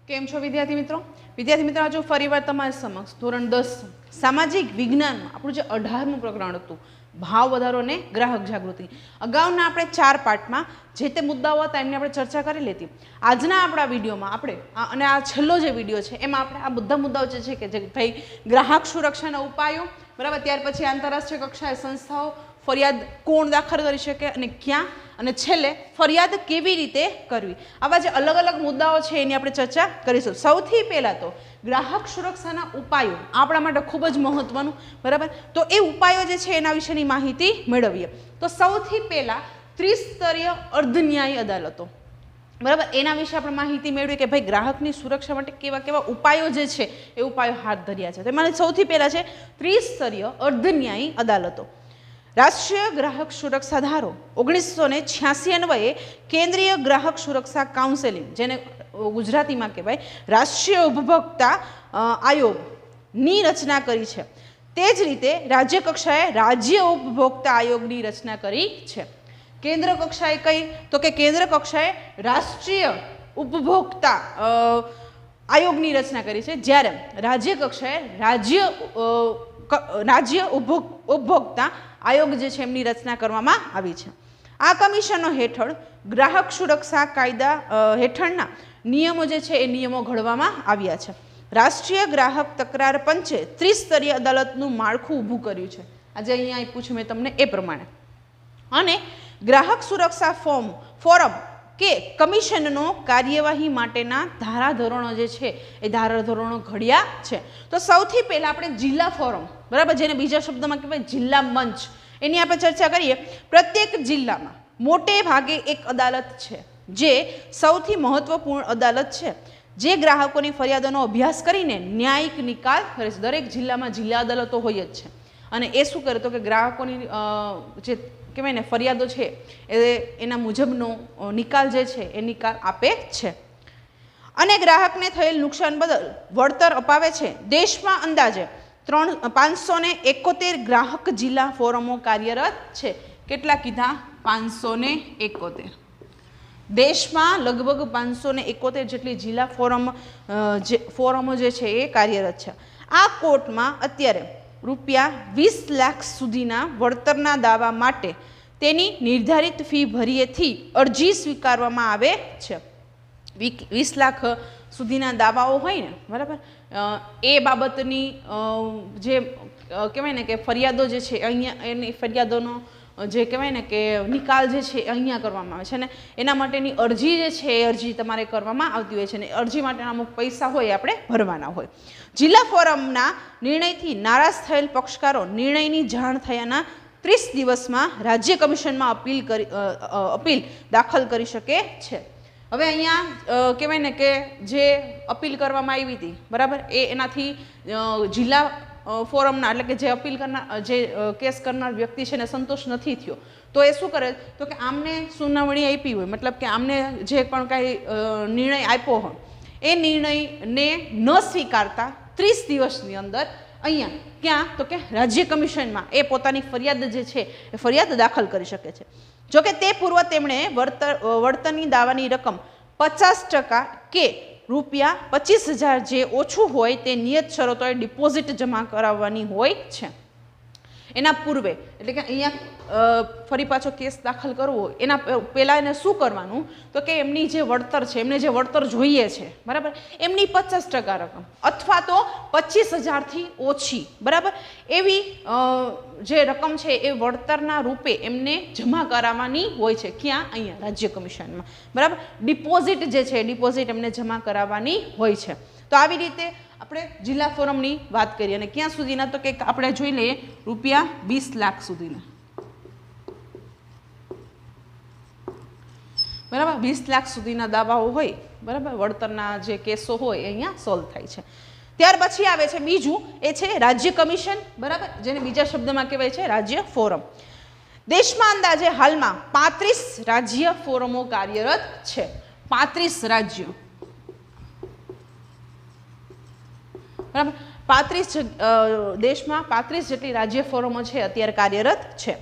केम छो विद्यार्थी मित्रों? विद्यार्थी मित्रों आज फरीवार तमारी समक्ष धोरण 10 सामाजिक विज्ञान आपणुं जे 18मुं प्रकरण हतुं भाव वधारो ने ग्राहक जागृति। अगाउना आपणे 4 पार्टमां जे ते मुद्दाओ हता एमनी आपणे चर्चा करेली हती। आजना आपणा विडियोमां आपणे अने आ छेल्लो जे विडियो छे एमां आपणे आ बधा मुद्दाओ जे छे के जे भाई ग्राहक सुरक्षाना उपायो बराबर, त्यार पछी आंतरराष्ट्रीय कक्षाए संस्थाओ फरियाद कोण दाखल करी शके अने क्यां, અને છેલ્લે ફરિયાદ કેવી રીતે કરવી, આવા જે અલગ અલગ મુદ્દાઓ છે એની આપણે ચર્ચા કરીશું। સૌથી પહેલાં તો ગ્રાહક સુરક્ષાના ઉપાયો આપણા માટે ખૂબ જ મહત્વનું, બરાબર, તો એ ઉપાયો જે છે એના વિશેની માહિતી મેળવીએ। તો સૌથી પહેલાં ત્રિસ્તરીય અર્ધન્યાયી અદાલતો, બરાબર, એના વિશે આપણે માહિતી મેળવીએ કે ભાઈ ગ્રાહકની સુરક્ષા માટે કેવા કેવા ઉપાયો જે છે એ ઉપાયો હાથ ધર્યા છે। તો એમાં સૌથી પહેલાં છે ત્રિસ્તરીય અર્ધન્યાયી અદાલતો। राष्ट्रीय ग्राहक सुरक्षा धारो 1986 अन्वये केंद्रीय ग्राहक सुरक्षा काउंसिलिंग जेने गुजराती में कहेवाय राष्ट्रीय उपभोक्ता आयोग नी रचना करी छे। तेज रीते राज्य कक्षाए राज्य उपभोक्ता आयोग नी रचना करी छे। केंद्र कक्षाए कई तो के केंद्र कक्षाए राष्ट्रीय उपभोक्ता आयोग नी रचना करी छे, ज्यारे राज्य कक्षाए राज्य उपभोक्ता आयोग जे छे एमनी रचना करवामां आवी छे। आ कमिशनो हेठळ ग्राहक सुरक्षा कायदा हेठळना नियमो जे छे ए नियमो घडवामां आव्या छे। राष्ट्रीय ग्राहक तकरार पंचे त्रिस्तरीय अदालतनुं माळखुं ऊभुं कर्युं छे। आज अहींया आप्युं छे मैं तमने ए प्रमाणे। अने ग्राहक सुरक्षा फोरम के कमिशननो कार्यवाही माटेना धाराधोरणो जे छे ए धाराधोरणो घड्या छे। तो सौथी पहेला आपणे जिल्ला फोरम, बराबर, जेने बीजा शब्दमां कहेवाय जिल्ला मंच, एनी आपणे चर्चा करीए। प्रत्येक जिल्लामां मोटे भागे एक अदालत छे जे सौथी महत्वपूर्ण अदालत छे, जे ग्राहकोनी फरियादोनो अभ्यास करीने न्यायिक निकाल करे छे। दरेक जिल्लामां जिल्ला अदालतो होय ज छे अने ए शुं करे तो के ग्राहकोनी जे कहेवाय ने फरियादो छे एना मुजबनो निकाल जे छे ए निकाल आपे छे अने ग्राहकने थयेल नुकसान बदल वळतर अपावे छे। देशमां अंदाजे 571 ग्राहक जिल्ला फोरमो कार्यरत छे। केटला कीधा? 571। देशमां लगभग 571 जेटली जिल्ला फोरमो जे छे ए कार्यरत छे। आ कोर्टमां अत्यारे રૂપિયા 20 લાખ સુધીના વળતરના દાવા માટે તેની નિર્ધારિત ફી ભરીએથી અરજી સ્વીકારવામાં આવે છે। 20 લાખ સુધીના દાવાઓ હોય ને, બરાબર, એ બાબતની જે કહેવાય ને કે ફરિયાદો જે છે અહીંયા એની ફરિયાદોનો જે કહેવાય ને કે નિકાલ જે છે અહીંયા કરવામાં આવે છે ને એના માટેની અરજી જે છે એ અરજી તમારે કરવામાં આવતી હોય છે ને અરજી માટેના અમુક પૈસા હોય આપણે ભરવાના હોય। જિલ્લા ફોરમના નિર્ણયથી નારાજ થયેલ પક્ષકારો નિર્ણયની જાણ થયાના 30 દિવસમાં રાજ્ય કમિશનમાં અપીલ દાખલ કરી શકે છે। હવે અહીંયા કહેવાય ને કે જે અપીલ કરવામાં આવી હતી, બરાબર, એ એનાથી જિલ્લા फोरमना એટલે કે જે અપીલ કરનાર જે કેસ કરનાર વ્યક્તિ છે ને સંતોષ નથી થયો તો એ શું કરે તો કે આમને સુનાવણી આપી હોય, મતલબ કે આમને જે પણ કાંઈ નિર્ણય આપ્યો હોય એ નિર્ણયને ન સ્વીકારતા 30 દિવસની અંદર અહીંયા ક્યાં તો કે રાજ્ય કમિશનમાં એ પોતાની ફરિયાદ જે છે એ ફરિયાદ દાખલ કરી શકે છે। જો કે તે પૂર્વ તેમણે વળતરની દાવાની રકમ 50% કે રૂપિયા 25,000 જે ઓછું હોય તે નિયત શરતોએ ડિપોઝિટ જમા કરાવવાની હોય છે। એના પૂર્વે એટલે કે અહીંયા ફરી પાછો કેસ દાખલ કરવો હોય એના પહેલાં એને શું કરવાનું તો કે એમની જે વળતર છે, એમને જે વળતર જોઈએ છે, બરાબર, એમની 50% રકમ અથવા તો 25,000થી ઓછી, બરાબર, એવી જે રકમ છે એ વળતરના રૂપે એમને જમા કરાવવાની હોય છે। ક્યાં? અહીંયા રાજ્ય કમિશનમાં, બરાબર, ડિપોઝિટ જે છે ડિપોઝિટ એમને જમા કરાવવાની હોય છે। તો આવી રીતે આપણે જિલ્લા ફોરમની વાત કરીએ અને ક્યાં સુધીના તો કે આપણે જોઈ લઈએ રૂપિયા 20 લાખ સુધીના, બરાબર, 20 લાખ સુધીના દાવાઓ હોય, બરાબર, વળતરના જે કેસો હોય અહીંયા સોલ્વ થાય છે। ત્યાર પછી આવે છે બીજું, એ છે રાજ્ય કમિશન, બરાબર, જેને બીજા શબ્દમાં કહેવાય છે રાજ્ય ફોરમ। દેશમાં અંદાજે હાલમાં 35 રાજ્ય ફોરમો કાર્યરત છે। 35 રાજ્યો, બરાબર, 35 દેશમાં 35 જેટલી રાજ્ય ફોરમો છે અત્યારે કાર્યરત છે।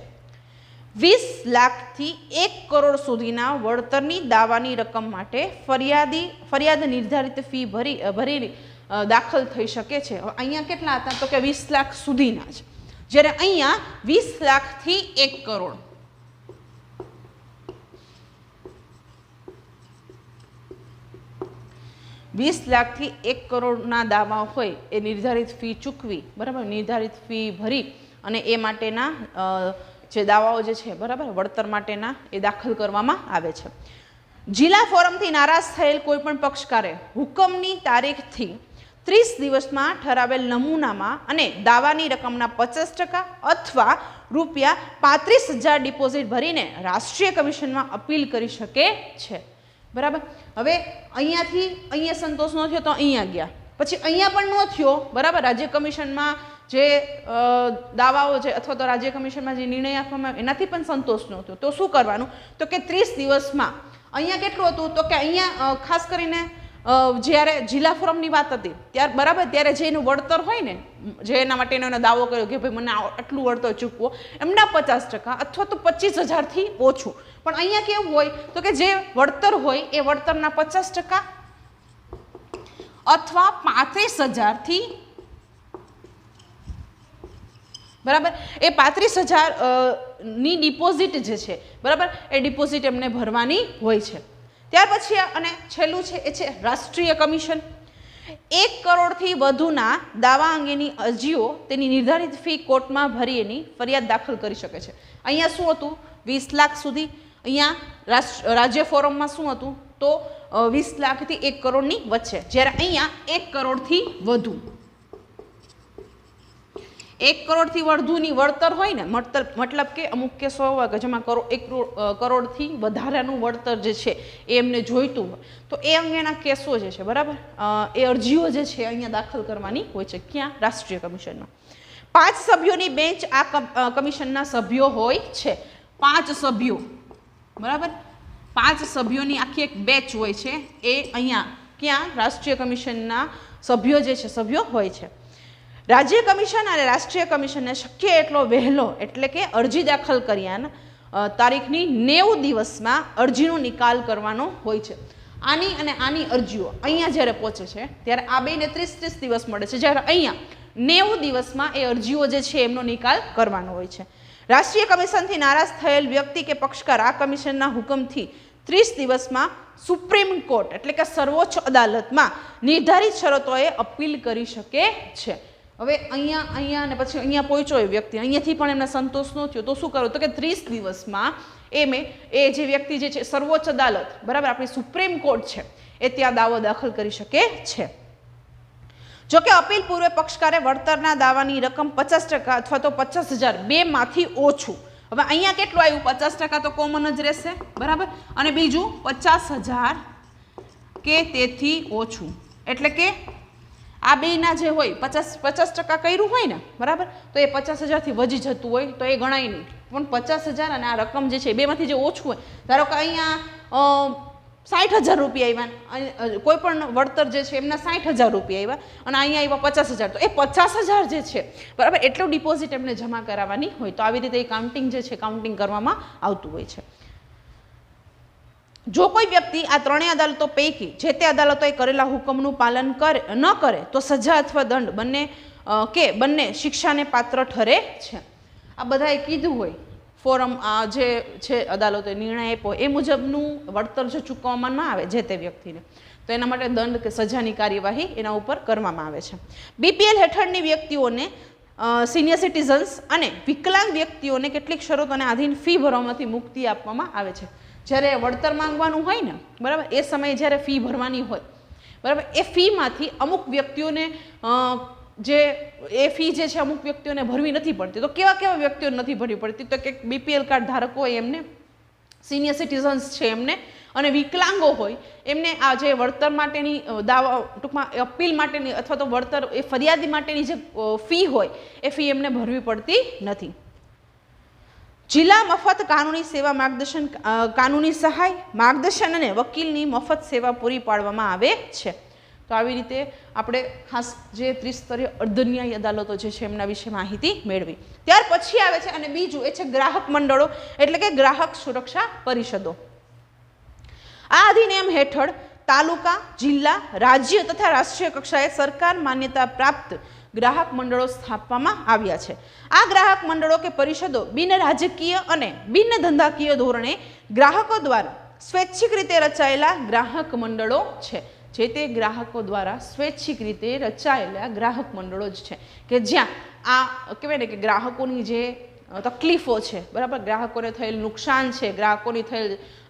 20 લાખથી 1 કરોડ સુધીના વળતરની દાવાની રકમ માટે ફરિયાદ નિર્ધારિત ફી ભરી દાખલ થઈ શકે છે. અહીંયા કેટલા હતા તો કે 20 લાખ સુધીના છે, જ્યારે અહીંયા 20 લાખથી 1 કરોડ. ₹20 લાખથી 1 કરોડના દાવા હોય એ નિર્ધારિત ફી ચૂકવી, બરાબર, નિર્ધારિત ફી ભરી અને એ માટેના જે દાવાઓ જે છે, બરાબર, વળતર માટેના એ દાખલ કરવામાં આવે છે. જિલ્લા ફોરમથી નારાજ થયેલ કોઈપણ પક્ષકારે હુકમની તારીખથી 30 દિવસમાં ઠરાવેલ નમૂનામાં અને દાવાની રકમના 50% અથવા ₹35,000 ડિપોઝિટ ભરીને રાષ્ટ્રીય કમિશનમાં અપીલ કરી શકે છે. બરાબર. હવે અહીંયાથી અહીંયા સંતોષ ન થયો તો અહીંયા ગયા, પછી અહીંયા પણ ન થયો, બરાબર, રાજ્ય કમિશનમાં જે દાવાઓ છે અથવા તો રાજ્ય કમિશનમાં જે નિર્ણય આપવામાં આવે એનાથી પણ સંતોષ ન થયો તો શું કરવાનું તો કે 30 દિવસમાં અહીંયા કેટલું હતું તો કે અહીંયા ખાસ કરીને જ્યારે જિલ્લા ફોરમની વાત હતી ત્યારે, બરાબર, ત્યારે જે એનું વળતર હોય ને, જે એના માટેનો એનો દાવો કર્યો કે ભાઈ મને આટલું વળતર ચૂકવો, એમના 50% અથવા તો 25,000થી ઓછું. પણ અહીંયા કેવું હોય તો કે જે વળતર હોય એ વળતરના 50% અથવા 35,000થી, બરાબર, એ 35,000 ની ડિપોઝિટ જે છે, બરાબર, એ ડિપોઝિટ એમને ભરવાની હોય છે. ત્યાર પછી અને છેલ્લું છે એ છે રાષ્ટ્રીય કમિશન. 1 કરોડથી વધુના દાવા અંગેની અરજીઓ તેની નિર્ધારિત ફી કોર્ટમાં ભરી એની ફરિયાદ દાખલ કરી શકે છે. અહીંયા શું હતું 20 લાખ સુધી, અહીંયા રાજ્ય ફોરમમાં શું હતું તો 20 લાખથી 1 કરોડની વચ્ચે, જ્યારે અહીંયા 1 કરોડથી વધુ, 1 કરોડથી વધુની વળતર હોય ને, મતલબ કે અમુક કેસો હોય કે જેમાં 1 કરોડથી વધારાનું વળતર જે છે એ એમને જોઈતું હોય તો એ અંગેના કેસો જે છે, બરાબર, એ અરજીઓ જે છે અહીંયા દાખલ કરવાની હોય છે. ક્યાં? રાષ્ટ્રીય કમિશનમાં. 5 સભ્યોની બેન્ચ આ કમિશનના સભ્યો હોય છે. 5 સભ્યો, બરાબર, 5 સભ્યોની આખી એક બેચ હોય છે એ અહીંયા ક્યાં? રાષ્ટ્રીય કમિશનના સભ્યો જે છે, સભ્યો હોય છે. રાજ્ય કમિશન અને રાષ્ટ્રીય કમિશનને શક્ય એટલો વહેલો, એટલે કે અરજી દાખલ કર્યાના તારીખની 90 દિવસમાં અરજીનો નિકાલ કરવાનો હોય છે. આની અને આની અરજીઓ અહીંયા જ્યારે પહોંચે છે ત્યારે આ બેને 30 દિવસ મળે છે, જ્યારે અહીંયા 90 દિવસમાં એ અરજીઓ જે છે એમનો નિકાલ કરવાનો હોય છે. રાષ્ટ્રીય કમિશનથી નારાજ થયેલ વ્યક્તિ કે પક્ષકાર આ કમિશનના હુકમથી 30 દિવસમાં સુપ્રીમ કોર્ટ, એટલે કે સર્વોચ્ચ અદાલતમાં નિર્ધારિત શરતોએ અપીલ કરી શકે છે. હવે અહીંયા અને પછી અહીંયા પહોંચ્યો એ વ્યક્તિ, અહીંયાથી પણ એમને સંતોષ ન થયો તો શું કરવું તો કે 30 દિવસમાં એ જે વ્યક્તિ જે છે સર્વોચ્ચ અદાલત, બરાબર, આપણી સુપ્રીમ કોર્ટ છે, એ ત્યાં દાવો દાખલ કરી શકે છે. જોકે અપીલ પૂર્વે પક્ષકારે વળતરના દાવાની રકમ 50% અથવા તો 50,000 બેમાંથી ઓછું. હવે અહીંયા કેટલું આવ્યું? 50% તો કોમન જ રહેશે, બરાબર, અને બીજું 50,000 કે તેથી ઓછું, એટલે કે આ બેના જે હોય 50% કર્યું હોય ને, બરાબર, તો એ 50,000થી વધી જતું હોય તો એ ગણાય નહીં. પણ 50,000 અને આ રકમ જે છે બેમાંથી જે ઓછું હોય, ધારો કે અહીંયા 60,000 રૂપિયા આવ્યા, કોઈ પણ વળતર જે છે એમના 60,000 રૂપિયા આવ્યા અને અહીંયા આવ્યા 50,000, તો એ 50,000 જે છે, બરાબર, એટલું ડિપોઝિટ એમને જમા કરાવવાની હોય. તો આવી રીતે એ કાઉન્ટિંગ જે છે, કાઉન્ટિંગ કરવામાં આવતું હોય છે. જો કોઈ વ્યક્તિ આ ત્રણેય અદાલતો પૈકી જે તે અદાલતોએ કરેલા હુકમનું પાલન ન કરે તો સજા અથવા દંડ બંને શિક્ષાને પાત્ર ઠરે છે. આ બધાએ કીધું હોય ફોરમ, આ જે છે અદાલતોએ નિર્ણય આપ્યો એ મુજબનું વળતર જો ચૂકવવામાં ના આવે જે તે વ્યક્તિને, તો એના માટે દંડ કે સજાની કાર્યવાહી એના ઉપર કરવામાં આવે છે. BPL હેઠળની વ્યક્તિઓને, સિનિયર સિટીઝન્સ અને વિકલાંગ વ્યક્તિઓને કેટલીક શરતોને આધીન ફી ભરવામાંથી મુક્તિ આપવામાં આવે છે. જ્યારે વળતર માંગવાનું હોય ને, બરાબર, એ સમયે જ્યારે ફી ભરવાની હોય, બરાબર, એ ફીમાંથી અમુક વ્યક્તિઓને જે એ ફી જે છે અમુક વ્યક્તિઓને ભરવી નથી પડતી. તો કેવા વ્યક્તિઓને નથી ભરવી પડતી? તો કે BPL કાર્ડ ધારકો હોય એમને, સિનિયર સિટીઝન્સ છે એમને, અને વિકલાંગો હોય એમને આ જે વળતર માટેની દાવા, ટૂંકમાં અપીલ માટેની અથવા તો વળતર એ ફરિયાદી માટેની જે ફી હોય એ ફી એમને ભરવી પડતી નથી. જિલ્લા મફત કાનૂની સેવા માર્ગદર્શન, કાનૂની સહાય, માર્ગદર્શન અને વકીલની મફત સેવા પૂરી પાડવામાં આવે છે. તો આવી રીતે આપણે ખાસ જે ત્રિસ્તરીય અર્ધન્યાયી અદાલતો જે છે એમના વિશે માહિતી મેળવી. ત્યાર પછી આવે છે અને બીજું એ છે ગ્રાહક મંડળો એટલે કે ગ્રાહક સુરક્ષા પરિષદો. આ અધિનિયમ હેઠળ તાલુકા, જિલ્લા, રાજ્ય તથા રાષ્ટ્રીય કક્ષાએ સરકાર માન્યતા પ્રાપ્ત ગ્રાહક મંડળો સ્થાપવામાં આવ્યા છે. આ ગ્રાહક મંડળો કે પરિષદો બિન રાજકીય અને બિન ધંધાકીય ધોરણે ગ્રાહકો દ્વારા સ્વૈચ્છિક રીતે રચાયેલા ગ્રાહક મંડળો છે. જે તે ગ્રાહકો દ્વારા સ્વૈચ્છિક રીતે રચાયેલા ગ્રાહક મંડળો જ છે કે જ્યાં આ કહેવાય ને કે ગ્રાહકોની જે તકલીફો છે, બરાબર, ગ્રાહકોને થયેલ નુકસાન છે, ગ્રાહકોની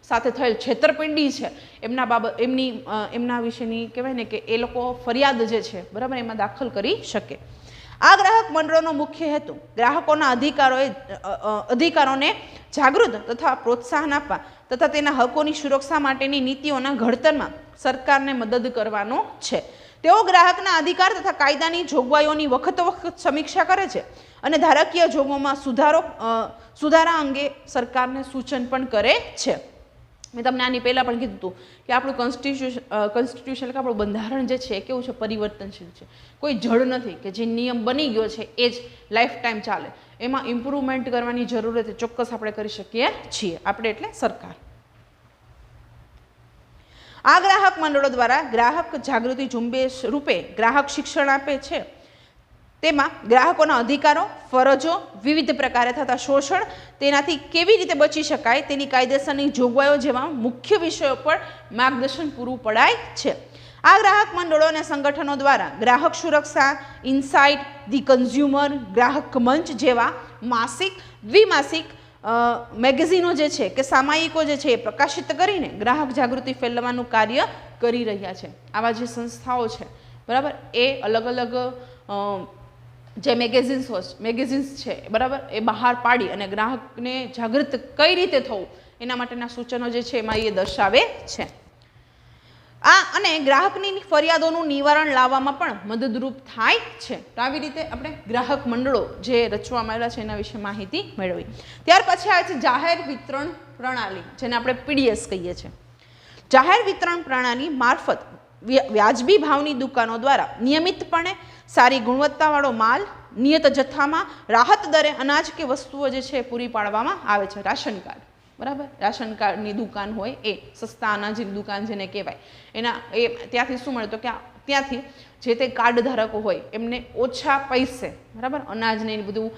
સાથે થયેલ છેતરપિંડી છે, એમના વિશેની કહેવાય ને કે એ લોકો ફરિયાદ જે છે, બરાબર, એમાં દાખલ કરી શકે. આ ગ્રાહક મંડળોનો મુખ્ય હેતુ ગ્રાહકોના અધિકારોને જાગૃત તથા પ્રોત્સાહન આપવા તથા તેના હકોની સુરક્ષા માટેની નીતિઓના ઘડતરમાં સરકારને મદદ કરવાનો છે. તેઓ ગ્રાહકના અધિકાર તથા કાયદાની જોગવાઈઓની વખત સમીક્ષા કરે છે અને ધારાકીય જોગોમાં સુધારા અંગે સરકારને સૂચન પણ કરે છે. મેં તમને આની પહેલાં પણ કીધું હતું કે આપણું કોન્સ્ટિટ્યુશન કે આપણું બંધારણ જે છે એ કેવું છે, પરિવર્તનશીલ છે. કોઈ જડ નથી કે જે નિયમ બની ગયો છે એ જ લાઈફ ટાઈમ ચાલે. એમાં ઇમ્પ્રુવમેન્ટ કરવાની જરૂરત ચોક્કસ આપણે કરી શકીએ છીએ, આપણે એટલે સરકાર. આ ગ્રાહક મંડળો દ્વારા ગ્રાહક જાગૃતિ ઝુંબેશ રૂપે ગ્રાહક શિક્ષણ આપે છે. તેમાં ગ્રાહકોના અધિકારો, ફરજો, વિવિધ પ્રકારે થતા શોષણ, તેનાથી કેવી રીતે બચી શકાય તેની કાયદેસરની જોગવાઈઓ જેવા મુખ્ય વિષયો પર માર્ગદર્શન પૂરું પડાય છે. આ ગ્રાહક મંડળો અને સંગઠનો દ્વારા ગ્રાહક સુરક્ષા, ઇનસાઇટ, ધી કન્ઝ્યુમર, ગ્રાહક મંચ જેવા માસિક, દ્વિમાસિક મેગેઝિનો જે છે કે સામાયિકો જે છે એ પ્રકાશિત કરીને ગ્રાહક જાગૃતિ ફેલાવવાનું કાર્ય કરી રહ્યા છે. આવા જે સંસ્થાઓ છે, બરાબર, એ અલગ અલગ જે મેગેઝિન્સ છે, બરાબર, એ બહાર પાડી અને ગ્રાહકને જાગૃત કઈ રીતે થવું એના માટેના સૂચનો જે છે એમાં એ દર્શાવે છે. આ અને ગ્રાહકની ફરિયાદોનું નિવારણ લાવવામાં પણ મદદરૂપ થાય છે. તો આવી રીતે આપણે ગ્રાહક મંડળો જે રચવામાં આવેલા છે એના વિશે માહિતી મેળવી. ત્યાર પછી આવે છે જાહેર વિતરણ પ્રણાલી, જેને આપણે PDS કહીએ છીએ. જાહેર વિતરણ પ્રણાલી મારફત વ્યાજબી ભાવની દુકાનો દ્વારા નિયમિતપણે સારી ગુણવત્તાવાળો માલ નિયત જથ્થામાં રાહત દરે અનાજ કે વસ્તુઓ જે છે પૂરી પાડવામાં આવે છે. રાશન કાર્ડ, બરાબર, રાશન કાર્ડની દુકાન હોય એ સસ્તા અનાજની દુકાન જેને કહેવાય, ત્યાંથી શું મળે તો કે ત્યાંથી જે તે કાર્ડ ધારકો હોય એમને ઓછા પૈસે, બરાબર, અનાજને બધું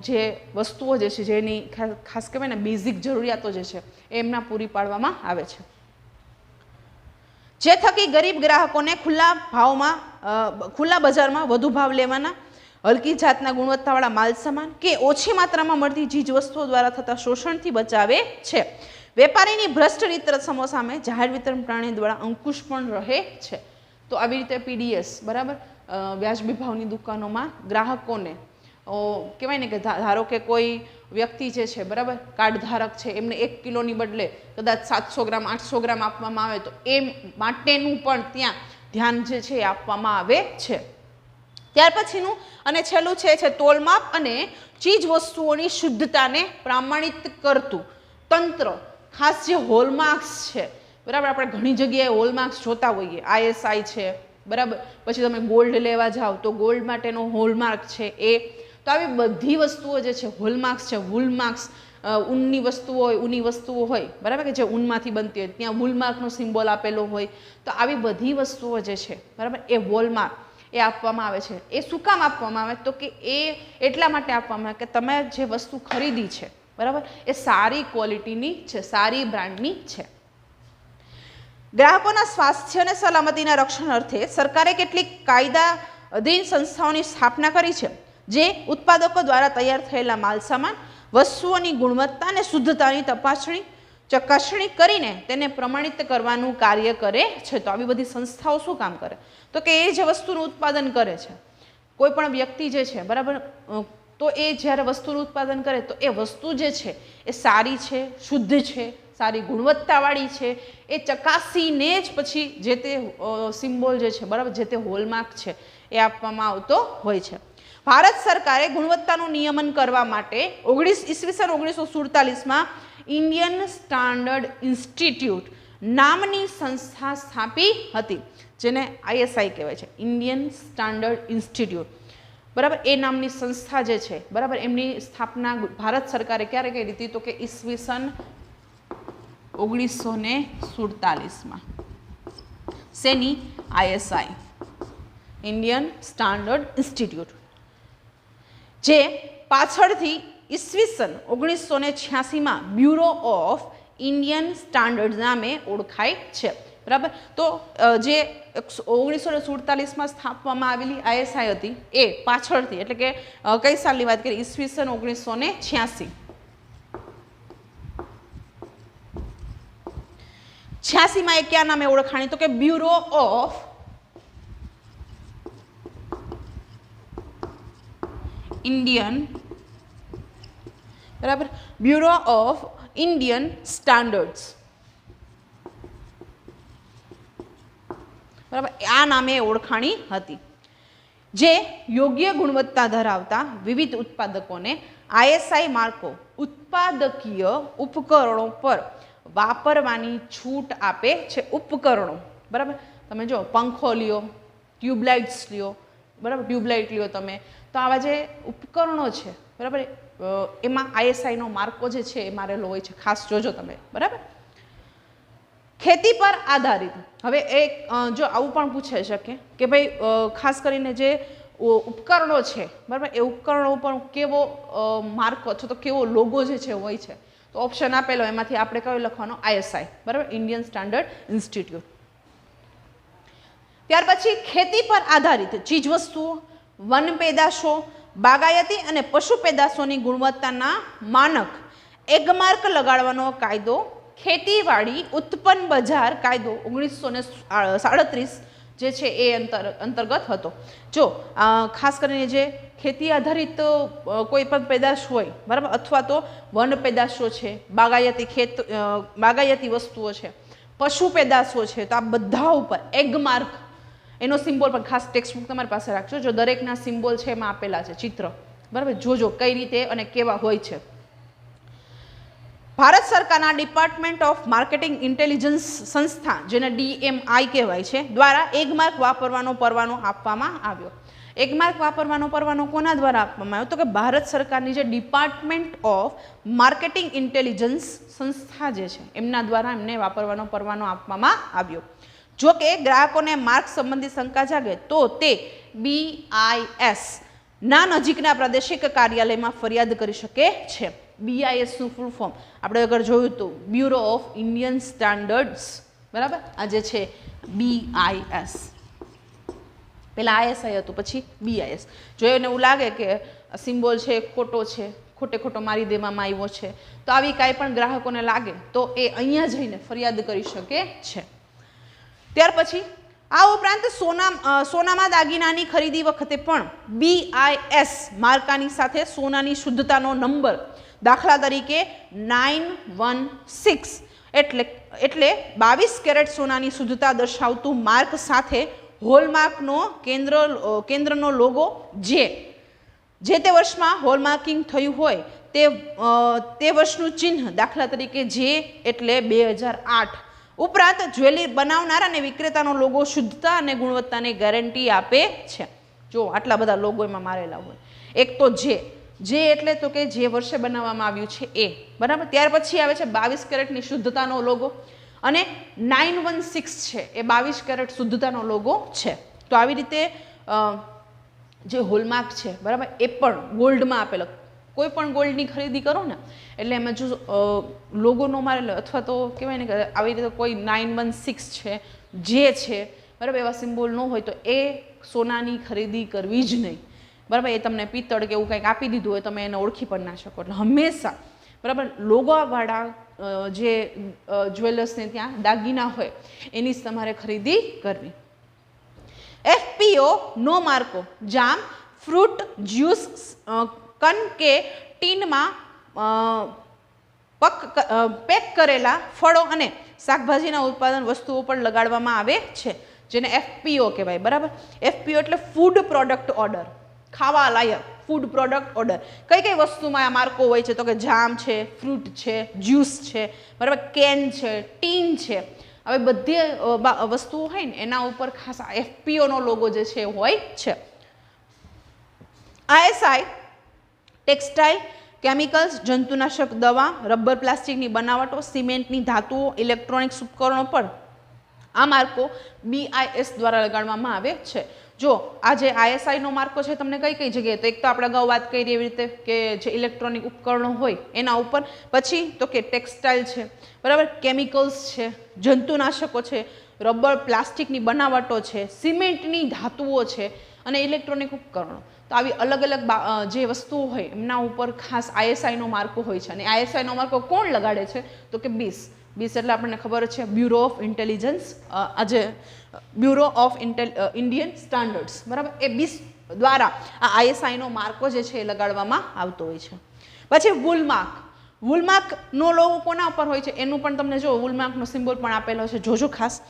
જે વસ્તુઓ જે છે જેની ખાસ કહેવાય ને બેઝિક જરૂરિયાતો જે છે એ એમના પૂરી પાડવામાં આવે છે. જે થકી ગરીબ ગ્રાહકોને ખુલ્લા બજારમાં વધુ ભાવ લેવાના, હલકી જાતના ગુણવત્તાવાળા માલ સામાન કે ઓછી માત્રામાં મળતી ચીજ વસ્તુઓ દ્વારા થતા શોષણથી બચાવે છે. વેપારીની ભ્રષ્ટ રીત રસમો સામે જાહેર વિતરણ પ્રણાલી દ્વારા અંકુશ પણ રહે છે. તો આવી રીતે PDS, બરાબર, વ્યાજબી ભાવની દુકાનોમાં ગ્રાહકોને કહેવાય ને કે ધારો કે કોઈ વ્યક્તિ જે છે, બરાબર, કાર્ડ ધારક છે, એમને 1 કિલોની બદલે કદાચ 700 ગ્રામ 800 ગ્રામ આપવામાં આવે તો એ માટેનું પણ ત્યાં ધ્યાન જે છે એ આપવામાં આવે છે. ત્યાર પછીનું અને છેલ્લું છે તોલમાપ અને ચીજ વસ્તુઓની શુદ્ધતાને પ્રમાણિત કરતું તંત્ર. ખાસ જે હોલમાર્ક્સ છે, બરાબર, આપણે ઘણી જગ્યાએ હોલમાર્ક્સ જોતા હોઈએ, ISI છે, બરાબર, પછી તમે ગોલ્ડ લેવા જાઓ તો ગોલ્ડ માટેનો હોલમાર્ક છે એ. તો આવી બધી વસ્તુઓ જે છે, હોલમાર્ક્સ છે, વૂલમાર્ક્સ, ઊનની વસ્તુઓ હોય, બરાબર, કે જે ઊનમાંથી બનતી હોય ત્યાં વૂલમાર્કનો સિમ્બોલ આપેલો હોય. તો આવી બધી વસ્તુઓ જે છે, બરાબર, એ હોલમાર્ક એ આપવામાં આવે છે. એ શું કામ આપવામાં આવે તો કે એ એટલા માટે આપવામાં આવે કે તમે જે વસ્તુ ખરીદી છે, બરાબર, એ સારી ક્વોલિટીની છે, સારી બ્રાન્ડની છે. ગ્રાહકોના સ્વાસ્થ્ય અને સલામતીના રક્ષણ અર્થે સરકારે કેટલીક કાયદા અધીન સંસ્થાઓની સ્થાપના કરી છે જે ઉત્પાદકો દ્વારા તૈયાર થયેલા માલ સામાન, વસ્તુઓની ગુણવત્તા અને શુદ્ધતાની ચકાસણી કરીને તેને પ્રમાણિત કરવાનું કાર્ય કરે છે. તો આવી બધી સંસ્થાઓ શું કામ કરે તો કે એ જે વસ્તુનું ઉત્પાદન કરે છે, કોઈ પણ વ્યક્તિ જે છે, બરાબર, તો એ જ્યારે વસ્તુનું ઉત્પાદન કરે તો એ વસ્તુ જે છે એ સારી છે, શુદ્ધ છે, સારી ગુણવત્તાવાળી છે, એ ચકાસીને જ પછી જે તે સિમ્બોલ જે છે, બરાબર, જે તે હોલમાર્ક છે એ આપવામાં આવતો હોય છે. ભારત સરકારે ગુણવત્તાનું નિયમન કરવા માટે ઈસવીસન 1947માં ઇન્ડિયન સ્ટાન્ડર્ડ ઇન્સ્ટિટ્યૂટ નામની સંસ્થા સ્થાપી હતી, જેને ISI કહેવાય છે, ઇન્ડિયન સ્ટાન્ડર્ડ ઇન્સ્ટિટ્યૂટ, બરાબર. એ નામની સંસ્થા જે છે, બરાબર, એમની સ્થાપના ભારત સરકારે ક્યારે કરી હતી? તો કે ઈસવીસન 1947માં. શેની? ISI, ઇન્ડિયન સ્ટાન્ડર્ડ ઇન્સ્ટિટ્યૂટ, જે પાછળથી ઈસવીસન 1986માં બ્યુરો ઓફ ઇન્ડિયન સ્ટાન્ડર્ડ નામે ઓળખાય છે, બરાબર. તો જે 1947માં સ્થાપવામાં આવેલી ISI હતી એ પાછળથી, એટલે કે કઈ સાલની વાત કરીએ? ઈસવીસન 1986. 86માં એ કયા નામે ઓળખાણી? તો કે બ્યુરો ઓફ ઇન્ડિયન, બરાબર, બ્યુરો ઓફ ઇન્ડિયન સ્ટાન્ડર્ડ્સ, બરાબર, આ નામે ઓળખાણી હતી. જે યોગ્ય ગુણવત્તા ધરાવતા વિવિધ ઉત્પાદકોને ISI માર્કો ઉત્પાદકીય ઉપકરણો પર વાપરવાની છૂટ આપે છે. ઉપકરણો, બરાબર. તમે જો પંખો લ્યો, ટ્યુબલાઇટ્સ લ્યો, બરાબર, ટ્યુબલાઇટ લ્યો તમે, તો આવા જે ઉપકરણો છે, બરાબર, એમાં ISI નો માર્કો જે છે એ મારેલો હોય છે, ખાસ જોજો તમે, બરાબર. ખેતી પર આધારિત. હવે એક જો આવું પણ પૂછાઈ શકે કે ભાઈ ખાસ કરીને જે ઉપકરણો છે, બરાબર, એ ઉપકરણો ઉપર કેવો માર્કો અથવા તો કેવો લોગો જે છે હોય છે, તો ઓપ્શન આપેલો એમાંથી આપણે કયો લખવાનો? ISI, બરાબર, ઇન્ડિયન સ્ટાન્ડર્ડ ઇન્સ્ટિટ્યૂટ. ત્યાર પછી ખેતી પર આધારિત ચીજવસ્તુઓ, વન પેદાશો, બાગાયતી અને પશુ પેદાશોની ગુણવત્તાના માનક એગમાર્ક લગાડવાનો કાયદો ખેતીવાડી ઉત્પન્ન બજાર કાયદો 1937 જે છે એ અંતર્ગત હતો. જો ખાસ કરીને જે ખેતી આધારિત કોઈ પણ પેદાશ હોય, બરાબર, અથવા તો વન પેદાશો છે, બાગાયતી વસ્તુઓ છે, પશુ પેદાશો છે, તો આ બધા ઉપર એગમાર્ક એનો સિમ્બોલ પણ ખાસ ટેક્સ્ટબુક તમારી પાસે રાખજો. જો દરેકના સિમ્બોલ છે એમાં આપેલા છે ચિત્ર, બરાબર, જોજો કઈ રીતે અને કેવા હોય છે. ભારત સરકારના ડિપાર્ટમેન્ટ ઓફ માર્કેટિંગ ઇન્ટેલિજન્સ સંસ્થા, જેને DMI કહેવાય છે, દ્વારા એગમાર્ક વાપરવાનો પરવાનો આપવામાં આવ્યો. એગમાર્ક વાપરવાનો પરવાનો કોના દ્વારા આપવામાં આવ્યો? તો કે ભારત સરકારની જે ડિપાર્ટમેન્ટ ઓફ માર્કેટિંગ ઇન્ટેલિજન્સ સંસ્થા જે છે એમના દ્વારા એમને વાપરવાનો પરવાનો આપવામાં આવ્યો. જો કે ગ્રાહકોને માર્ક સંબંધી શંકા જાગે તો તે BIS ના નજીકના પ્રાદેશિક કાર્યાલયમાં ફરિયાદ કરી શકે છે. BIS નું ફૂલ ફોર્મ આપણે અગર જોયું તો બ્યુરો ઓફ ઇન્ડિયન સ્ટાન્ડર્ડ્સ, બરાબર, આ જે છે BIS. પેલા ISI હતું, પછી BIS. જો એને એવું લાગે કે સિમ્બોલ છે ખોટો છે, ખોટો મારી દેવામાં આવ્યો છે, તો આવી કાંઈ પણ ગ્રાહકોને લાગે તો એ અહીંયા જઈને ફરિયાદ કરી શકે છે. ત્યાર પછી આ ઉપરાંત સોનામાં દાગીનાની ખરીદી વખતે પણ BIS માર્કાની સાથે સોનાની શુદ્ધતાનો નંબર, દાખલા તરીકે 916 એટલે 22 કેરેટ સોનાની શુદ્ધતા દર્શાવતું માર્ક સાથે હોલમાર્કનો કેન્દ્રનો લોગો જે તે વર્ષમાં હોલમાર્કિંગ થયું હોય તે વર્ષનું ચિહ્ન, દાખલા તરીકે જે એટલે 2008. ઉપરાંત જ્વેલરી બનાવનાર અને વિક્રેતાનો લોગો શુદ્ધતા અને ગુણવત્તાની ગેરંટી આપે છે. જો આટલા બધા લોગો એમાં મારેલા હોય. એક તો જે એટલે તો કે જે વર્ષે બનાવવામાં આવ્યું છે એ, બરાબર. ત્યાર પછી આવે છે 22 કેરેટની શુદ્ધતાનો લોગો, અને 916 છે એ 22 કેરેટ શુદ્ધતાનો લોગો છે. તો આવી રીતે જે હોલમાર્ક છે, બરાબર, એ પણ ગોલ્ડમાં આપેલો. કોઈ પણ ગોલ્ડની ખરીદી કરો ને એટલે એમાં જો લોગો નો મારેલો અથવા તો કહેવાય ને કે આવી રીતે કોઈ 916 છે, જે છે, બરાબર, એવા સિમ્બોલ ન હોય તો એ સોનાની ખરીદી કરવી જ નહીં, બરાબર. એ તમને પિત્તળ કે એવું કંઈક આપી દીધું હોય, તમે એને ઓળખી પણ ના શકો. એટલે હંમેશા, બરાબર, લોગોવાળા જે જ્વેલર્સને ત્યાં દાગીના હોય એની જ તમારે ખરીદી કરવી. FPO નો માર્કો જામ, ફ્રૂટ, જ્યુસ, કન કે ટીનમાં પેક કરેલા ફળો અને શાકભાજીના ઉત્પાદન વસ્તુઓ પર લગાડવામાં આવે છે, જેને FPO કહેવાય, બરાબર. FPO એટલે ફૂડ પ્રોડક્ટ ઓર્ડર, ખાવા લાયક ફૂડ પ્રોડક્ટ ઓર્ડર. કઈ કઈ વસ્તુમાં આ માર્કો હોય છે? તો કે જામ છે, ફ્રૂટ છે, જ્યુસ છે, બરાબર, કેન છે, ટીન છે, હવે બધી વસ્તુઓ હોય ને એના ઉપર ખાસ FPOનો લોગો જે છે હોય છે. ISI ટેક્સટાઇલ, કેમિકલ્સ, જંતુનાશક દવા, રબર પ્લાસ્ટિકની બનાવટો, સિમેન્ટની ધાતુઓ, ઇલેક્ટ્રોનિક્સ ઉપકરણો પર આ માર્કો BIS દ્વારા લગાડવામાં આવે છે. જો આ જે ISIનો માર્કો છે તમને કઈ કઈ જગ્યાએ, તો એક તો આપણે અગાઉ વાત કરી એવી રીતે કે જે ઇલેક્ટ્રોનિક ઉપકરણો હોય એના ઉપર, પછી તો કે ટેક્સટાઇલ છે, બરાબર, કેમિકલ્સ છે, જંતુનાશકો છે, રબર પ્લાસ્ટિકની બનાવટો છે, સિમેન્ટની ધાતુઓ છે અને ઇલેક્ટ્રોનિક ઉપકરણો. તો આવી અલગ અલગ જે વસ્તુઓ હોય એમના ઉપર ખાસ ISIનો માર્કો હોય છે. અને ISIનો માર્કો કોણ લગાડે છે તો કે BIS. BIS એટલે આપણને ખબર છે બ્યુરો ઓફ ઇન્ટેલિજન્સ, આજે બ્યુરો ઓફ ઇન્ડિયન સ્ટાન્ડર્ડ્સ, બરાબર, એ BIS દ્વારા આ ISIનો માર્કો જે છે એ લગાડવામાં આવતો હોય છે. પછી વુલમાર્ક. વુલમાર્કનો લોગો કોના ઉપર હોય છે એનું પણ તમને જો વુલમાર્કનો સિમ્બોલ પણ આપેલો છે, જોજો ખાસ.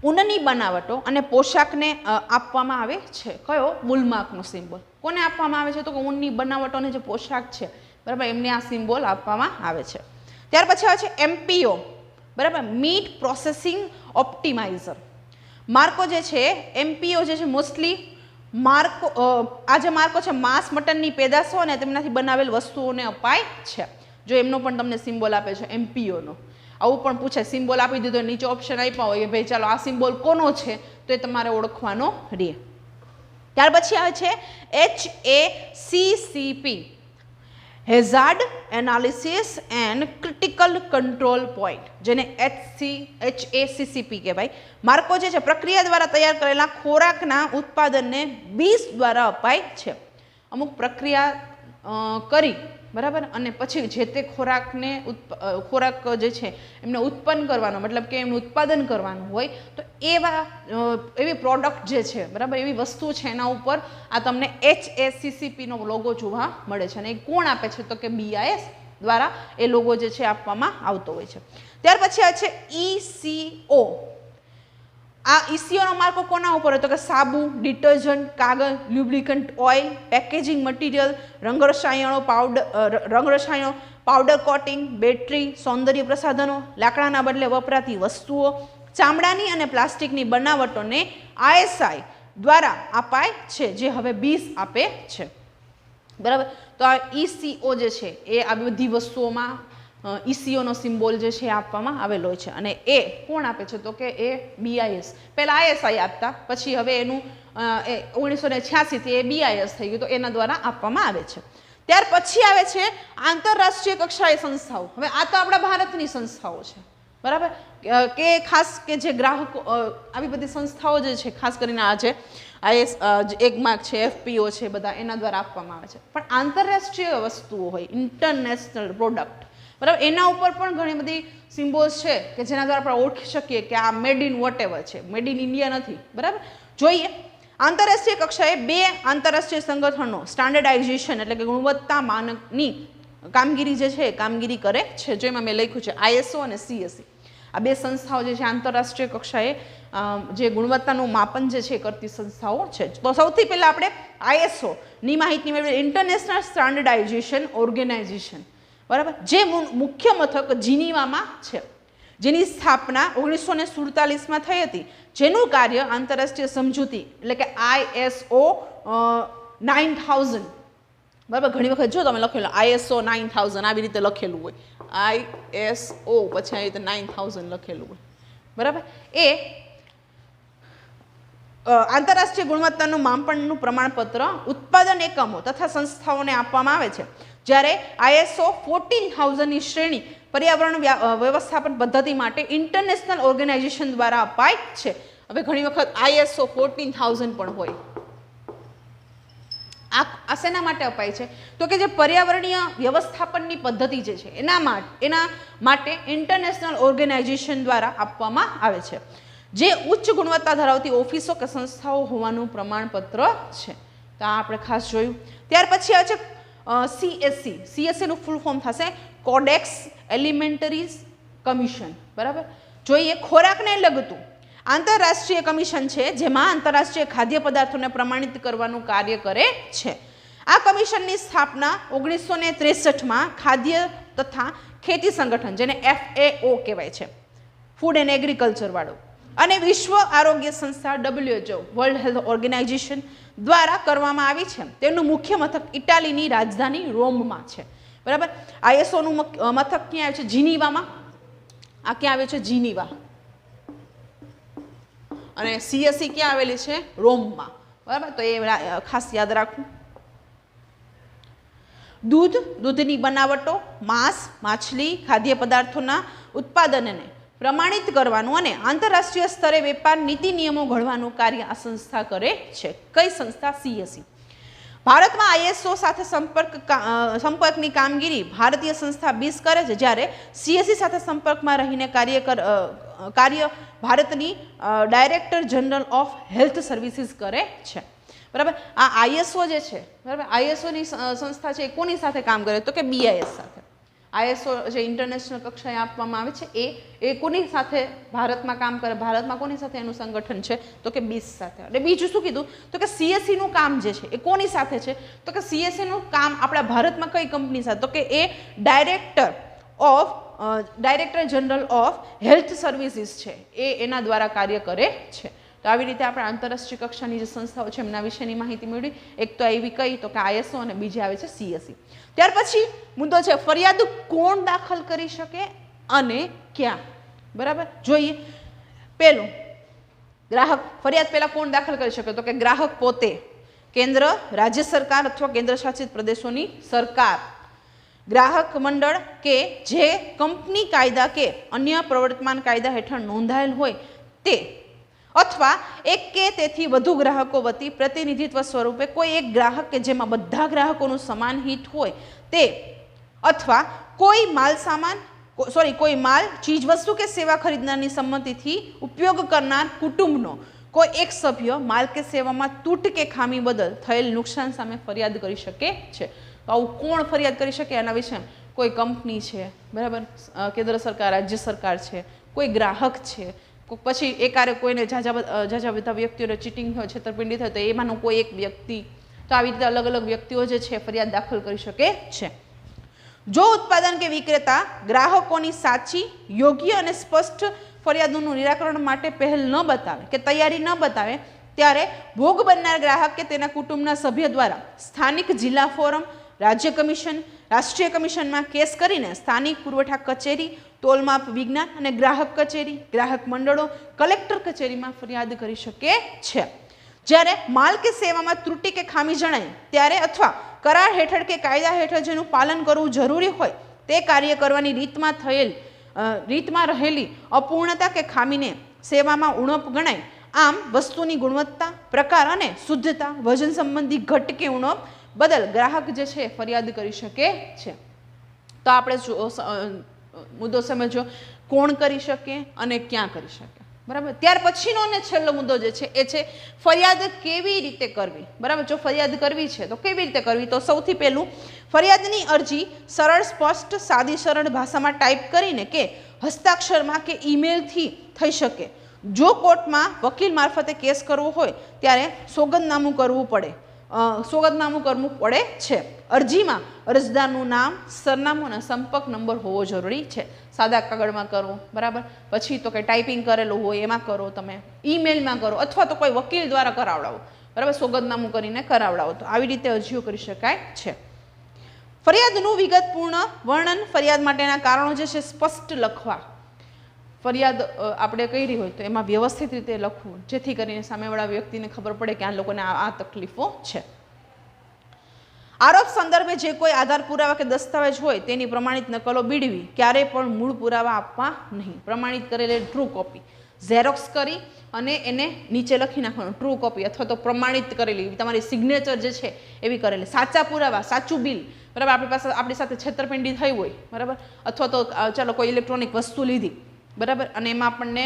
ઊનની બનાવટો અને પોશાકને આપવામાં આવે છે. કયો? વુલમાર્કનો સિમ્બોલ. કોને આપવામાં આવે છે તો કે ઊનની બનાવટો અને જે પોશાક છે, બરાબર, એમને આ સિમ્બોલ આપવામાં આવે છે. ત્યાર પછી આવે છે MPO, બરાબર, મીટ પ્રોસેસિંગ ઓપ્ટિમાઇઝર. માર્કો જે છે MPO જે છે મોસ્ટલી માર્કો, આ જે માર્કો છે માંસ મટનની પેદાશો અને તેમનાથી બનાવેલ વસ્તુઓને અપાય છે. જો એમનો પણ તમને સિમ્બોલ આપે છે MPOનો. આવું પણ પૂછે, સિમ્બોલ આપી દીધો, નીચે ઓપ્શન આપ્યા હોય ભાઈ ચાલો આ સિમ્બોલ કોનો છે તો એ તમારે ઓળખવાનો રહે. ત્યાર પછી આવે છે HACCP, hazard analysis and critical control point, જેને HACCP કહેવાય. માર્કો જે છે પ્રક્રિયા દ્વારા તૈયાર કરેલા ખોરાકના ઉત્પાદનને BIS દ્વારા અપાય છે. અમુક પ્રક્રિયા કરી, બરાબર, અને પછી જે તે ખોરાકને ખોરાક જે છે એમને ઉત્પન્ન કરવાનો, મતલબ કે એમનું ઉત્પાદન કરવાનું હોય તો એવી પ્રોડક્ટ જે છે, બરાબર, એવી વસ્તુ છે એના ઉપર આ તમને HACCPનો લોગો જોવા મળે છે. અને એ કોણ આપે છે તો કે BIS દ્વારા એ લોગો જે છે આપવામાં આવતો હોય છે. ત્યાર પછી આ છે ECO. આ ECOનો માર્કો કોના ઉપર હોય તો કે સાબુ, ડિટર્જન્ટ, કાગળ, લ્યુબ્રિકન્ટ ઓઇલ, પેકેજિંગ મટીરિયલ, રંગરસાયણો, પાવડર કોટિંગ, બેટરી, સૌંદર્ય પ્રસાધનો, લાકડાના બદલે વપરાતી વસ્તુઓ, ચામડાની અને પ્લાસ્ટિકની બનાવટોને ISI દ્વારા અપાય છે, જે હવે BIS આપે છે. બરાબર, તો આ ECO જે છે એ આ બધી વસ્તુઓમાં ECOનો સિમ્બોલ જે છે આપવામાં આવેલો હોય છે. અને એ કોણ આપે છે તો કે એ BIS. પહેલા ISI આપતા, પછી હવે એનું 1986 થી એ BIS થઈ ગયું, તો એના દ્વારા આપવામાં આવે છે. ત્યાર પછી આવે છે આંતરરાષ્ટ્રીય કક્ષાએ સંસ્થાઓ. હવે આ તો આપણા ભારતની સંસ્થાઓ છે, બરાબર, કે ખાસ કે જે ગ્રાહકો, આવી બધી સંસ્થાઓ જે છે ખાસ કરીને આ જે એક માર્ક છે, FPO છે, બધા એના દ્વારા આપવામાં આવે છે. પણ આંતરરાષ્ટ્રીય વસ્તુઓ હોય, ઇન્ટરનેશનલ પ્રોડક્ટ, બરાબર, એના ઉપર પણ ઘણી બધી સિમ્બોલ્સ છે કે જેના દ્વારા આપણે ઓળખી શકીએ કે આ મેડ ઇન વોટ એવર છે, મેડ ઇન ઇન્ડિયા નથી. બરાબર, જોઈએ આંતરરાષ્ટ્રીય કક્ષાએ 2 આંતરરાષ્ટ્રીય સંગઠનો સ્ટાન્ડર્ડાઇઝેશન એટલે કે ગુણવત્તા માનકની કામગીરી જે છે કામગીરી કરે છે. જો એમાં મેં લખ્યું છે ISO અને CSE. આ 2 સંસ્થાઓ જે છે આંતરરાષ્ટ્રીય કક્ષાએ જે ગુણવત્તાનું માપન જે છે કરતી સંસ્થાઓ છે. તો સૌથી પહેલાં આપણે ISO ની માહિતી મેળવીએ. ઇન્ટરનેશનલ સ્ટાન્ડર્ડાઇઝેશન ઓર્ગેનાઇઝેશન, બરાબર, જે મુખ્ય મથક જીનીવામાં છે, જેની સ્થાપના 1947માં થઈ હતી, જેનું કાર્ય આંતરરાષ્ટ્રીય સમજૂતી એટલે કે ISO 9000, બરાબર, ઘણી વખત જો તમે લખેલું ISO 9000 આવી રીતે લખેલું હોય, ISO પછી આવી રીતે 9000 લખેલું હોય, બરાબર, એ આંતરરાષ્ટ્રીય ગુણવત્તાનું માપનનું પ્રમાણપત્ર ઉત્પાદન એકમો તથા સંસ્થાઓને આપવામાં આવે છે. જ્યારે ISO 14000ની શ્રેણી પર્યાવરણ વ્યવસ્થાપન પદ્ધતિ માટે ઇન્ટરનેશનલ ઓર્ગેનાઇઝેશન દ્વારા અપાય છે. હવે ઘણી વખત ISO 14000 પણ હોય. આ શેના માટે અપાય છે તો કે જે પર્યાવરણીય વ્યવસ્થાપનની પદ્ધતિ જે છે એના માટે ઇન્ટરનેશનલ ઓર્ગેનાઇઝેશન દ્વારા આપવામાં આવે છે, જે ઉચ્ચ ગુણવત્તા ધરાવતી ઓફિસો કે સંસ્થાઓ હોવાનું પ્રમાણપત્ર છે. તો આ આપણે ખાસ જોયું. ત્યાર પછી આવે છે CSC નું ફૂલ ફોર્મ થશે કોડેક્સ એલિમેન્ટરીઝ કમિશન, બરાબર. જોઈએ ખોરાકને લગતું આંતરરાષ્ટ્રીય કમિશન છે, જેમાં આંતરરાષ્ટ્રીય ખાદ્ય પદાર્થોને પ્રમાણિત કરવાનું કાર્ય કરે છે. આ કમિશનની સ્થાપના 1963માં ખાદ્ય તથા ખેતી સંગઠન જેને FAO કહેવાય છે, ફૂડ એન્ડ એગ્રીકલ્ચર વાળું, અને વિશ્વ આરોગ્ય સંસ્થા WHO વર્લ્ડ હેલ્થ ઓર્ગેનાઇઝેશન દ્વારા કરવામાં આવી છે. તેનું મુખ્ય મથક ઇટાલીની રાજધાની રોમમાં છે. બરાબર. ISOનું મથક ક્યાં આવે છે? જીનીવામાં. આ ક્યાં આવે છે? જીનીવા. અને CSE ક્યાં આવેલી છે? રોમમાં. બરાબર. તો એ ખાસ યાદ રાખવું. દૂધ, દૂધની બનાવટો, માંસ, માછલી, ખાદ્ય પદાર્થોના ઉત્પાદનને પ્રમાણિત કરવાનું અને આંતરરાષ્ટ્રીય સ્તરે વેપાર નીતિ નિયમો ઘડવાનું કાર્ય આ સંસ્થા કરે છે. કઈ સંસ્થા? CSE. ભારતમાં ISO સાથે સંપર્કની કામગીરી ભારતીય સંસ્થા BIS કરે છે, જ્યારે CSE સાથે સંપર્કમાં રહીને કાર્ય ભારતની director general of health services કરે છે. બરાબર. આ ISO જે છે, બરાબર, ISOની સંસ્થા છે એ કોની સાથે કામ કરે? તો કે BIS સાથે. ISO જે ઇન્ટરનેશનલ કક્ષાએ આપવામાં આવે છે એ કોની સાથે ભારતમાં કામ કરે? ભારતમાં કોની સાથે એનું સંગઠન છે? તો કે BIS સાથે. અને બીજું શું કીધું? તો કે CSE નું કામ જે છે એ કોની સાથે છે? તો કે CSE નું કામ આપણા ભારતમાં કઈ કંપની સાથે? તો કે એ director general of health services છે, એના દ્વારા કાર્ય કરે છે. તો આવી રીતે આપણે આંતરરાષ્ટ્રીય કક્ષાની જે સંસ્થાઓ છે એમના વિશેની માહિતી મેળવી. એક તો એવી કઈ? તો કે ISO, અને બીજી આવે છે CSE. ત્યાર પછી મુદ્દો છે ફરિયાદ કોણ દાખલ કરી શકે અને ક્યાં? બરાબર. જોઈએ. પહેલું, ગ્રાહક. ફરિયાદ પહેલા કોણ દાખલ કરી શકે? તો કે ગ્રાહક પોતે, કેન્દ્ર, રાજ્ય સરકાર અથવા કેન્દ્ર શાસિત પ્રદેશોની સરકાર, ગ્રાહક મંડળ કે જે કંપની કાયદા કે અન્ય પ્રવર્તમાન કાયદા હેઠળ નોંધાયેલ હોય તે, અથવા એક કે તેથી વધુ ગ્રાહકો વતી પ્રતિનિધિત્વ સ્વરૂપે કોઈ એક ગ્રાહક કે જેમાં બધા ગ્રાહકોનું સમાન હિત હોય તે, અથવા કોઈ માલ, ચીજવસ્તુ કે સેવા ખરીદનારની સંમતિથી ઉપયોગ કરનાર કુટુંબનો કોઈ એક સભ્ય માલ કે સેવામાં તૂટ કે ખામી બદલ થયેલ નુકસાન સામે ફરિયાદ કરી શકે છે. તો આવું કોણ ફરિયાદ કરી શકે? એના વિશે કોઈ કંપની છે, બરાબર, કેન્દ્ર સરકાર, રાજ્ય સરકાર છે, કોઈ ગ્રાહક છે, પછી એકારે કોઈને ઝાઝા બધા વ્યક્તિઓને ચીટિંગ હોય, છેતરપિંડી થાય તો એમાંનો કોઈ એક વ્યક્તિ. તો આવી રીતે અલગ અલગ વ્યક્તિઓ જે છે ફરિયાદ દાખલ કરી શકે છે. જો ઉત્પાદન કે વિક્રેતા ગ્રાહકોની સાચી, યોગ્ય અને સ્પષ્ટ ફરિયાદોનું નિરાકરણ માટે પહેલ ન બતાવે કે તૈયારી ન બતાવે, ત્યારે ભોગ બનનાર ગ્રાહક કે તેના કુટુંબના સભ્ય દ્વારા સ્થાનિક જિલ્લા ફોરમ, રાજ્ય કમિશન, રાષ્ટ્રીય કમિશનમાં કેસ કરીને સ્થાનિક પુરવઠા કચેરી, તોલમાપ વિજ્ઞાન અને ગ્રાહક કચેરી, ગ્રાહક મંડળો, કલેક્ટર કચેરીમાં ફરિયાદ કરી શકે છે. જ્યારે માલ કે સેવામાં ત્રુટિ કે ખામી જણાય ત્યારે, અથવા કરાર હેઠળ કે કાયદા હેઠળ જેનું પાલન કરવું જરૂરી હોય તે કાર્ય કરવાની રીતમાં રહેલી અપૂર્ણતા કે ખામીને સેવામાં ઉણપ ગણાય. આમ વસ્તુની ગુણવત્તા, પ્રકાર અને શુદ્ધતા, વજન સંબંધી ઘટ કે ઉણપ બદલ ગ્રાહક જે છે ફરિયાદ કરી શકે છે. તો આપણે મુદ્દો સમજો કોણ કરી શકે અને ક્યાં કરી શકે. બરાબર. ત્યાર પછીનો અને છેલ્લો મુદ્દો જે છે એ છે ફરિયાદ કેવી રીતે કરવી. બરાબર. જો ફરિયાદ કરવી છે તો કેવી રીતે કરવી? તો સૌથી પહેલું, ફરિયાદની અરજી સરળ, સ્પષ્ટ, સાદી સરળ ભાષામાં ટાઈપ કરીને કે હસ્તાક્ષરમાં કે ઈમેલથી થઈ શકે. જો કોર્ટમાં વકીલ મારફતે કેસ કરવો હોય ત્યારે સોગંદનામું કરવું પડે છે. અરજીમાં અરજદારનું નામ, સરનામું અને સંપર્ક નંબર હોવો જરૂરી છે. સાદા કાગળમાં કરો, બરાબર, પછી તો કે ટાઈપિંગ કરેલું હોય એમાં કરો, તમે ઈમેલમાં કરો, અથવા તો કોઈ વકીલ દ્વારા કરાવડાવો, બરાબર, સોગંદનામું કરીને કરાવડાવો. તો આવી રીતે અરજીઓ કરી શકાય છે. ફરિયાદનું વિગતપૂર્ણ વર્ણન, ફરિયાદ માટેના કારણો જે છે સ્પષ્ટ લખવા. ફરિયાદ આપણે કરી હોય તો એમાં વ્યવસ્થિત રીતે લખવું, જેથી કરીને સામેવાળા વ્યક્તિને ખબર પડે કે આ લોકોને આ તકલીફો છે. આરોપ સંદર્ભે જે કોઈ આધાર પુરાવા કે દસ્તાવેજ હોય તેની પ્રમાણિત નકલો બીડવી. ક્યારેય પણ મૂળ પુરાવા આપવા નહીં. પ્રમાણિત કરેલી ટ્રુ કોપી ઝેરોક્સ કરી અને એને નીચે લખી નાખવાનું ટ્રુ કોપી, અથવા તો પ્રમાણિત કરેલી તમારી સિગ્નેચર જે છે એવી કરેલી. સાચા પુરાવા, સાચું બિલ, બરાબર, આપણી સાથે છેતરપિંડી થઈ હોય, બરાબર, અથવા તો ચાલો કોઈ ઇલેક્ટ્રોનિક વસ્તુ લીધી, બરાબર, અને એમાં આપણને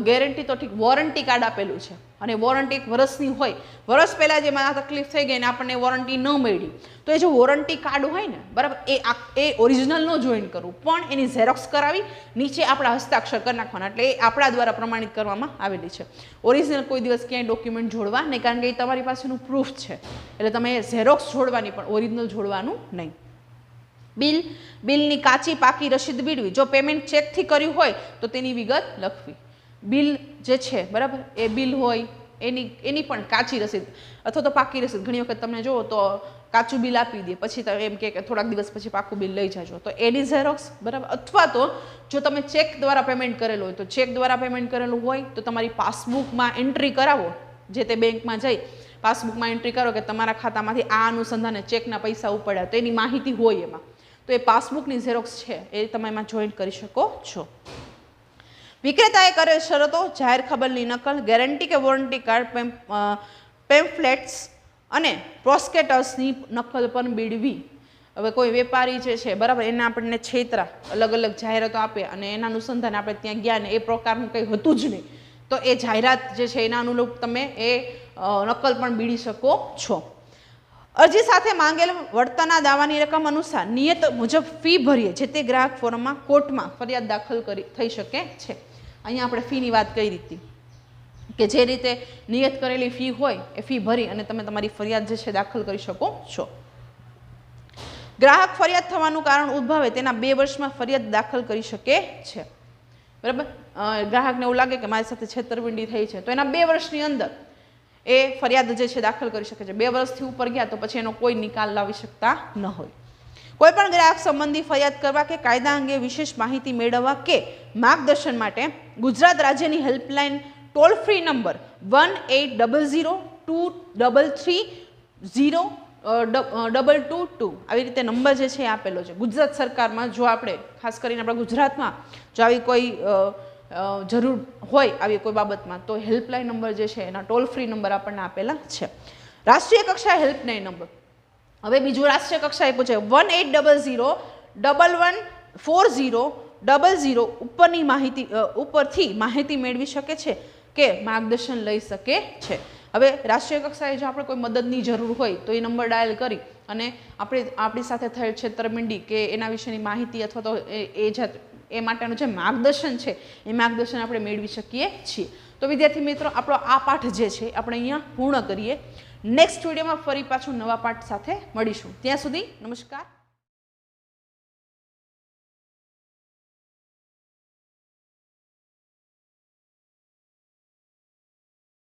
ગેરંટી તો ઠીક, વોરંટી કાર્ડ આપેલું છે અને વોરંટી 1 વર્ષની હોય, વર્ષ પહેલાં જેમાં આ તકલીફ થઈ ગઈ ને આપણને વોરંટી ન મળી, તો એ જે વોરંટી કાર્ડ હોય ને, બરાબર, એ ઓરિજિનલ ન જોઈન કરવું, પણ એની ઝેરોક્સ કરાવી નીચે આપણા હસ્તાક્ષર કરી નાખવાના. એટલે એ આપણા દ્વારા પ્રમાણિત કરવામાં આવેલી છે. ઓરિજિનલ કોઈ દિવસ ક્યાંય ડોક્યુમેન્ટ જોડવા નહીં, કારણ કે એ તમારી પાસેનું પ્રૂફ છે. એટલે તમે ઝેરોક્સ જોડવાની, પણ ઓરિજિનલ જોડવાનું નહીં. બિલની કાચી પાકી રસીદ મેળવી. જો પેમેન્ટ ચેકથી કર્યું હોય તો તેની વિગત લખવી. બિલ જે છે બરાબર, એ બિલ હોય એની પણ કાચી રસીદ અથવા તો પાકી રસીદ. ઘણી વખત તમે જુઓ તો કાચું બિલ આપી દે, પછી તમે એમ કે થોડાક દિવસ પછી પાકું બિલ લઈ જાજો, તો એની ઝેરોક્સ બરાબર. અથવા તો જો તમે ચેક દ્વારા પેમેન્ટ કરેલું હોય તો ચેક દ્વારા પેમેન્ટ કરેલું હોય તો તમારી પાસબુકમાં એન્ટ્રી કરાવો, જે તે બેંકમાં જઈ પાસબુકમાં એન્ટ્રી કરો કે તમારા ખાતામાંથી આ અનુસંધાને ચેકના પૈસા ઉપડ્યા, તો એની માહિતી હોય એમાં, તો એ પાસબુકની ઝેરોક્સ છે એ તમે એમાં જોઈન્ટ કરી શકો છો. વિક્રેતાએ કરેલ શરતો, જાહેર ખબરની નકલ, ગેરંટી કે વોરંટી કાર્ડ, પેમ્ફલેટ્સ અને પ્રોસ્કેટસની નકલ પણ મેળવી. હવે કોઈ વેપારી જે છે બરાબર, એને આપણને છેતરા અલગ અલગ જાહેરાતો આપે અને એના અનુસંધાને આપણે ત્યાં ગયા ને એ પ્રકારનું કંઈ હતું જ નહીં, તો એ જાહેરાત જે છે એના અનુરૂપ તમે એ નકલ પણ બીડી શકો છો. અરજી સાથે માંગેલ વળતરના દાવાની રકમ અનુસાર નિયત મુજબ ફી ભરીએ જે તે ગ્રાહક ફોરમમાં કોર્ટમાં ફરિયાદ દાખલ થઈ શકે છે. અહીંયા આપણે ફીની વાત કરી હતી કે જે રીતે નિયત કરેલી ફી હોય એ ફી ભરી અને તમે તમારી ફરિયાદ જે છે દાખલ કરી શકો છો. ગ્રાહક ફરિયાદ થવાનું કારણ ઉદ્ભવે તેના 2 વર્ષમાં ફરિયાદ દાખલ કરી શકે છે. બરાબર, ગ્રાહકને એવું લાગે કે મારી સાથે છેતરપિંડી થઈ છે તો એના 2 વર્ષની અંદર એ ફરિયાદ જે છે દાખલ કરી શકે છે. 2 વર્ષથી ઉપર ગયા તો પછી એનો કોઈ નિકાલ લાવી શકતા ન હોય. કોઈ પણ ગ્રાહક સંબંધી ફરિયાદ કરવા કે કાયદા અંગે વિશેષ માહિતી મેળવવા કે માર્ગદર્શન માટે ગુજરાત રાજ્યની હેલ્પલાઇન ટોલ ફ્રી નંબર 180023302222 આવી રીતે નંબર જે છે એ આપેલો છે. ગુજરાત સરકારમાં જો આપણે ખાસ કરીને આપણા ગુજરાતમાં જો આવી કોઈ જરૂર હોય આવી કોઈ બાબતમાં તો હેલ્પલાઇન નંબર જે છે એના ટોલ ફ્રી નંબર આપણને આપેલા છે. રાષ્ટ્રીય કક્ષાએ હેલ્પલાઇન નંબર, હવે બીજું રાષ્ટ્રીય કક્ષાએ પૂછે 1800114000 ઉપરની માહિતી ઉપરથી માહિતી મેળવી શકે છે કે માર્ગદર્શન લઈ શકે છે. હવે રાષ્ટ્રીય કક્ષાએ જો આપણે કોઈ મદદની જરૂર હોય તો એ નંબર ડાયલ કરી અને આપણી સાથે થયેલ છેતરપિંડી કે એના વિશેની માહિતી અથવા તો એ માટેનું જે માર્ગદર્શન છે એ માર્ગદર્શન આપણે મેળવી શકીએ છીએ. તો વિદ્યાર્થી મિત્રો, આપણો આ પાઠ જે છે આપણે અહીંયા પૂર્ણ કરીએ. નેક્સ્ટ વિડીયોમાં ફરી પાછું નવા પાઠ સાથે મળીશું. ત્યાં સુધી નમસ્કાર.